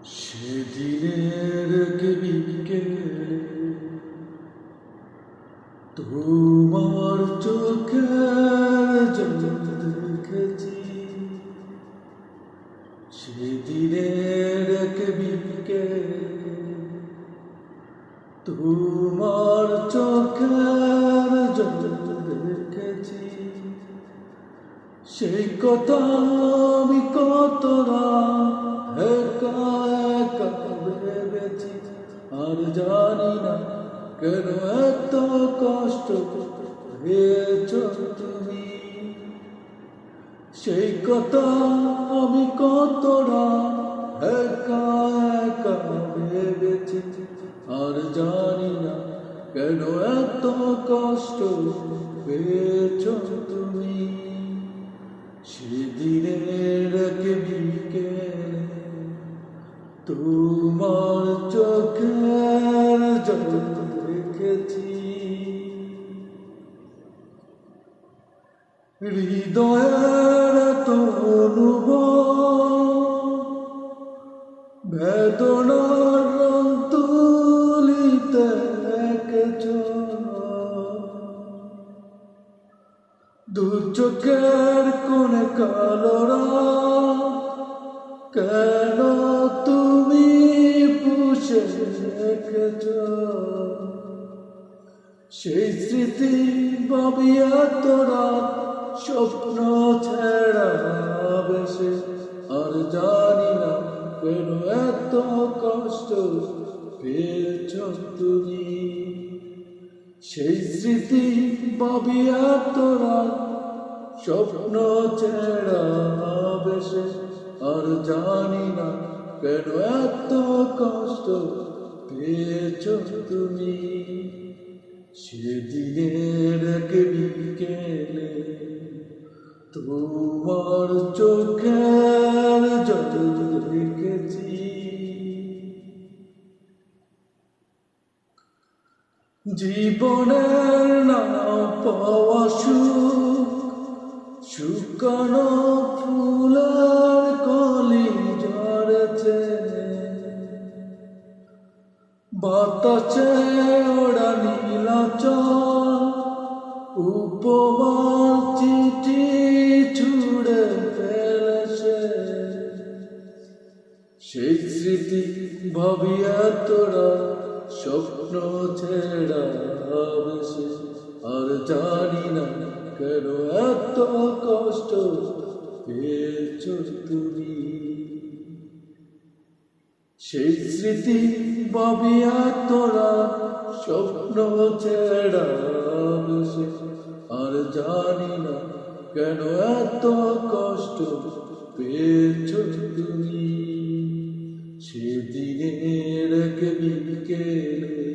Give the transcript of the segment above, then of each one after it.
সেদিনের বিকেলে তোমার চোখের জল দেখেছি। সেদিনের বিকেলে তোমার চোখের জল দেখেছি। সেই কথা আমি কত একা একা ভেবেছি, আর জানি না কেন এত কষ্ট পেয়েছ তুমি। সেই কথা আমি কত একা একা ভেবেছি, আর জানি না কেন এত কষ্ট পেয়েছ তুমি। সেদিনের বিকেলে তোমার চোখের জল দেখেছি। হৃদয়ের তনুব বেদনার রং তুলিতে এঁকেছ। দু চোখের কোণে কালোরা কেন তুমি পুষে রেখেছ। সেই স্মৃতি ভাবিয়া তোরা স্বপ্ন ছেড়া বেশে, আর জানি না কেন এত কষ্ট পেয়েছ তুমি। সেই স্মৃতি ভাবিয়া তোরা স্বপ্ন ছেড়া বেশে, আর জানি না কেন এত কষ্ট পেয়েছ তুমি। সেদিনের বিকেলে তোমার চোখের জল দেখেছি। জীবনের না পাওয়া সুখ শুকানো ফুলের কলি ঝরেছে। বাতাসে ওড়া নীলাচল উপমার চিঠি ছুড়ে ফেলেছে। সেই স্মৃতি ভাবিয়া তোরা স্বপ্ন ছেড়া বেশে, আর জানি না কেন এত কষ্ট পেয়েছ তুমি। সেই স্মৃতি ভাবিয়া তোরা স্বপ্ন ছেড়া বেশে, আর জানি না কেন এত কষ্ট পেয়েছ তুমি। সেদিনের বিকেলে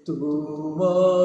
তোমার